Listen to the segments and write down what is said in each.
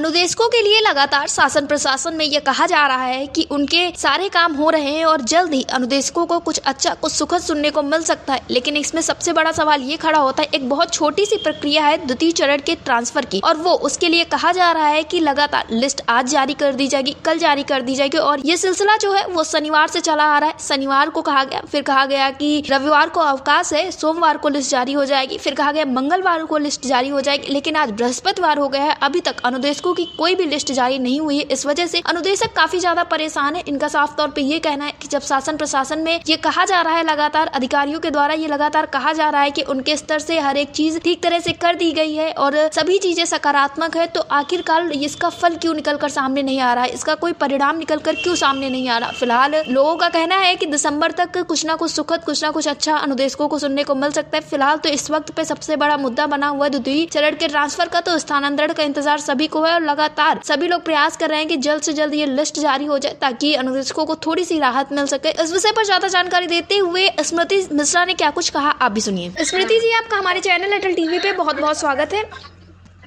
अनुदेशकों के लिए लगातार शासन प्रशासन में ये कहा जा रहा है कि उनके सारे काम हो रहे हैं और जल्द ही अनुदेशकों को कुछ अच्छा कुछ सुखद सुनने को मिल सकता है। लेकिन इसमें सबसे बड़ा सवाल ये खड़ा होता है, एक बहुत छोटी सी प्रक्रिया है द्वितीय चरण के ट्रांसफर की, और वो उसके लिए कहा जा रहा है कि लगातार लिस्ट आज जारी कर दी जाएगी, कल जारी कर दी जाएगी, और ये सिलसिला जो है वो शनिवार से चला आ रहा है। शनिवार को कहा गया, फिर कहा गया कि रविवार को अवकाश है, सोमवार को लिस्ट जारी हो जाएगी, फिर कहा गया मंगलवार को लिस्ट जारी हो जाएगी। लेकिन आज बृहस्पतिवार हो गया है, अभी तक अनुदेशकों की कोई भी लिस्ट जारी नहीं हुई है। इस वजह से अनुदेशक काफी ज्यादा परेशान है। इनका साफ तौर पे ये कहना है कि जब शासन प्रशासन में ये कहा जा रहा है, लगातार अधिकारियों के द्वारा ये लगातार कहा जा रहा है कि उनके स्तर से हर एक चीज ठीक तरह से कर दी गई है और सभी चीजें सकारात्मक है, तो आखिरकार इसका फल क्यों निकल कर सामने नहीं आ रहा है, इसका कोई परिणाम निकल कर क्यों सामने नहीं आ रहा। फिलहाल लोगों का कहना है कि दिसंबर तक कुछ ना कुछ सुखद, कुछ ना कुछ अच्छा अनुदेशकों को सुनने को मिल सकता है। फिलहाल तो इस वक्त पे सबसे बड़ा मुद्दा बना हुआ है द्वितीय चरण के ट्रांसफर का, तो स्थानांतरण का इंतजार सभी को है और लगातार सभी लोग प्रयास कर रहे हैं कि जल्द से जल्द ये लिस्ट जारी हो जाए ताकि अनुदेशकों को थोड़ी सी राहत मिल सके। इस विषय पर ज्यादा जानकारी देते हुए स्मृति मिश्रा ने क्या कुछ कहा, आप भी सुनिए। स्मृति जी, आपका हमारे चैनल अटल टीवी पे बहुत बहुत स्वागत है।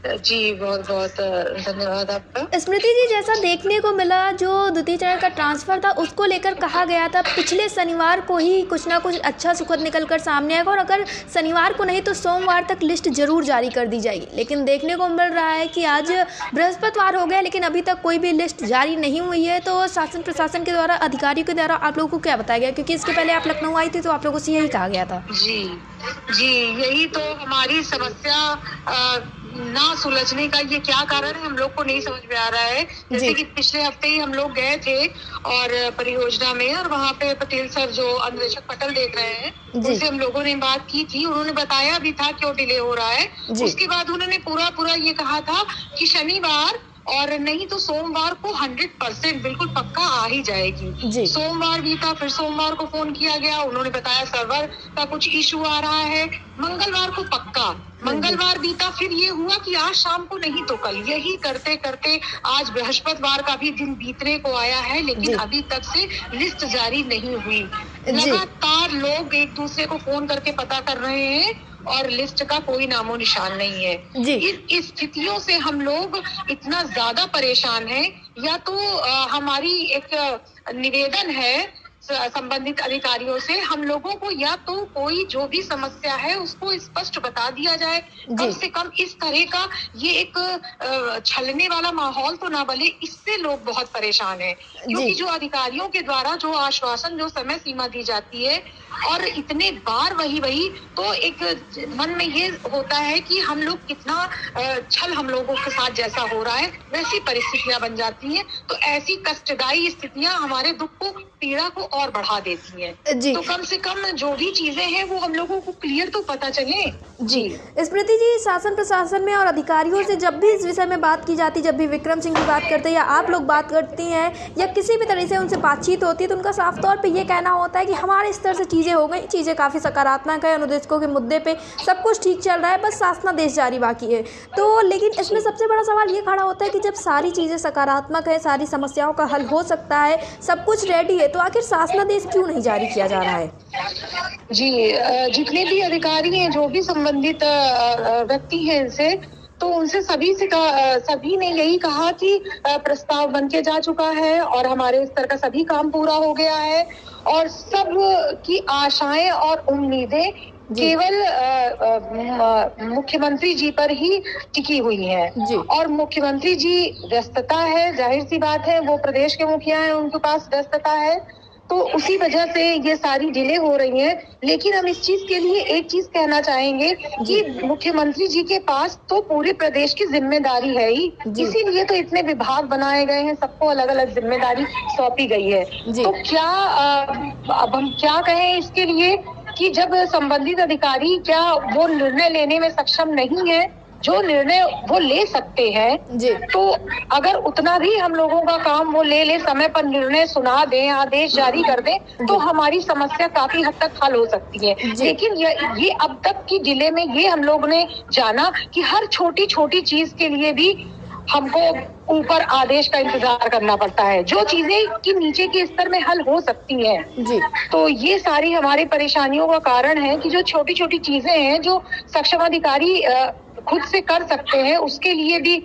जी बहुत बहुत धन्यवाद आपका। स्मृति जी, जैसा देखने को मिला जो द्वितीय चरण का ट्रांसफर था उसको लेकर कहा गया था पिछले शनिवार को ही कुछ ना कुछ अच्छा सुखद निकल कर सामने आएगा और अगर शनिवार को नहीं तो सोमवार तक लिस्ट जरूर जारी कर दी जाएगी। लेकिन देखने को मिल रहा है कि आज बृहस्पतिवार हो गया लेकिन अभी तक कोई भी लिस्ट जारी नहीं हुई है। तो शासन प्रशासन के द्वारा, अधिकारियों के द्वारा आप लोगों को क्या बताया गया, क्योंकि इसके पहले आप लखनऊ आई थी तो आप लोगों से यही कहा गया था। जी यही तो हमारी समस्या ना सुलझने का ये क्या कारण है, हम लोग को नहीं समझ में आ रहा है। जैसे कि पिछले हफ्ते ही हम लोग गए थे और परियोजना में, और वहाँ पे पटेल सर जो अनुदेशक पटल देख रहे हैं उनसे हम लोगों ने बात की थी। उन्होंने बताया भी था क्यों डिले हो रहा है। उसके बाद उन्होंने पूरा ये कहा था कि शनिवार और नहीं तो सोमवार को 100% बिल्कुल पक्का आ ही जाएगी। सोमवार भी था, फिर सोमवार को फोन किया गया, उन्होंने बताया सर्वर का कुछ इशू आ रहा है। मंगलवार को पक्का, मंगलवार बीता, फिर ये हुआ कि आज शाम को नहीं तो कल। यही करते करते आज बृहस्पतिवार का भी दिन बीतने को आया है लेकिन अभी तक से लिस्ट जारी नहीं हुई। लगातार लोग एक दूसरे को फोन करके पता कर रहे हैं और लिस्ट का कोई नामो निशान नहीं है। इस स्थितियों से हम लोग इतना ज्यादा परेशान हैं। या तो हमारी एक निवेदन है संबंधित अधिकारियों से, हम लोगों को या तो कोई जो भी समस्या है उसको स्पष्ट बता दिया जाए। कम से कम इस तरह का ये एक छलने वाला माहौल तो ना बने, इससे लोग बहुत परेशान हैं। क्योंकि जो अधिकारियों के द्वारा जो आश्वासन, जो समय सीमा दी जाती है और इतने बार वही तो एक मन में ये होता है कि हम लोग कितना छल हम लोगों के साथ जैसा हो रहा है वैसी परिस्थितियां बन जाती हैं। तो ऐसी कष्टदायी स्थितियां हमारे दुख को, पीड़ा को और बढ़ा देती हैं। तो कम से कम जो भी चीजें हैं वो हम लोगों को क्लियर तो पता चले। स्मृति जी, शासन प्रशासन में और अधिकारियों से जब भी इस विषय में बात की जाती, जब भी विक्रम सिंह की बात करते हैं या आप लोग बात करती हैं या किसी भी तरह से उनसे बातचीत होती है तो उनका साफ तौर पे ये कहना होता है कि हमारे स्तर से चीज़ें हो गई, चीज़ें काफ़ी सकारात्मक है, अनुदेशकों के मुद्दे पे सब कुछ ठीक चल रहा है, बस शासनादेश जारी बाकी है। तो लेकिन इसमें सबसे बड़ा सवाल ये खड़ा होता है कि जब सारी चीज़ें सकारात्मक है, सारी समस्याओं का हल हो सकता है, सब कुछ रेडी है, तो आखिर शासनादेश क्यों नहीं जारी किया जा रहा है? जितने भी अधिकारी हैं, जो भी संबंधित व्यक्ति हैं इनसे, तो उनसे सभी ने यही कहा कि प्रस्ताव बन के जा चुका है और हमारे स्तर का सभी काम पूरा हो गया है और सब की आशाएं और उम्मीदें केवल मुख्यमंत्री जी पर ही टिकी हुई हैं। और मुख्यमंत्री जी व्यस्तता है, जाहिर सी बात है, वो प्रदेश के मुखिया हैं, उनके पास व्यस्तता है, तो उसी वजह से ये सारी डिले हो रही हैं। लेकिन हम इस चीज के लिए एक चीज कहना चाहेंगे कि मुख्यमंत्री जी के पास तो पूरे प्रदेश की जिम्मेदारी है ही, इसीलिए तो इतने विभाग बनाए गए हैं, सबको अलग अलग जिम्मेदारी सौंपी गई है। तो क्या अब हम क्या कहें इसके लिए कि जब संबंधित अधिकारी क्या वो निर्णय लेने में सक्षम नहीं है जो निर्णय वो ले सकते हैं, तो अगर उतना भी हम लोगों का काम वो ले समय पर निर्णय सुना दें, आदेश जारी कर दें, तो हमारी समस्या काफी हद तक हल हो सकती है। लेकिन ये अब तक की डिले में ये हम लोग ने जाना कि हर छोटी छोटी चीज के लिए भी हमको ऊपर आदेश का इंतजार करना पड़ता है, जो चीजें कि नीचे के स्तर में हल हो सकती हैं। जी। तो ये सारी हमारी परेशानियों का कारण है कि जो छोटी छोटी चीजें हैं जो सक्षम अधिकारी खुद से कर सकते हैं, उसके लिए भी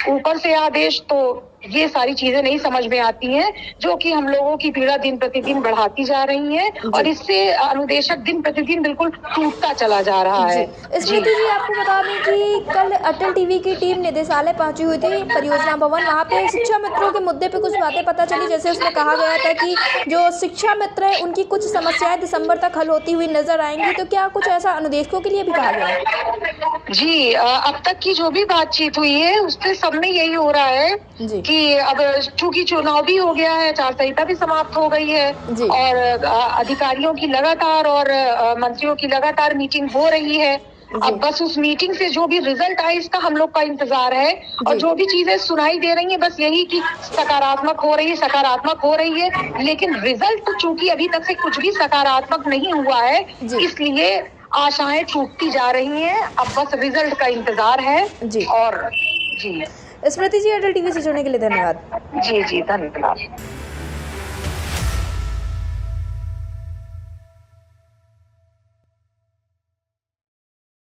ऊपर से आदेश, तो ये सारी चीजें नहीं समझ में आती हैं, जो कि हम लोगों की पीड़ा दिन प्रतिदिन बढ़ाती जा रही है और इससे अनुदेशक दिन प्रतिदिन बिल्कुल टूटता चला जा रहा है। स्मृति जी, आपको बता दें कि कल अटल टीवी की टीम निदेशालय पहुंची हुई थी, परियोजना भवन। वहाँ पे शिक्षा मित्रों के मुद्दे पे कुछ बातें पता चली। जैसे उसमें कहा गया था कि जो शिक्षा मित्र है उनकी कुछ समस्याएं दिसंबर तक हल होती हुई नजर आएंगी, तो क्या कुछ ऐसा अनुदेशकों के लिए भी कहा गया है? जी, अब तक की जो भी बातचीत हुई है उससे सब में यही हो रहा है कि अब चूंकि चुनाव भी हो गया है, आचार संहिता भी समाप्त हो गई है और अधिकारियों की लगातार और मंत्रियों की लगातार मीटिंग हो रही है। अब बस उस मीटिंग से जो भी रिजल्ट आए इसका हम लोग का इंतजार है और जो भी चीजें सुनाई दे रही हैं बस यही कि सकारात्मक हो रही है, लेकिन रिजल्ट चूंकि अभी तक से कुछ भी सकारात्मक नहीं हुआ है, इसलिए आशाएं टूटती जा रही हैं। अब बस रिजल्ट का इंतजार है। और जी स्मृति जी, अटल टीवी से जुड़ने के लिए धन्यवाद। जी धन्यवाद।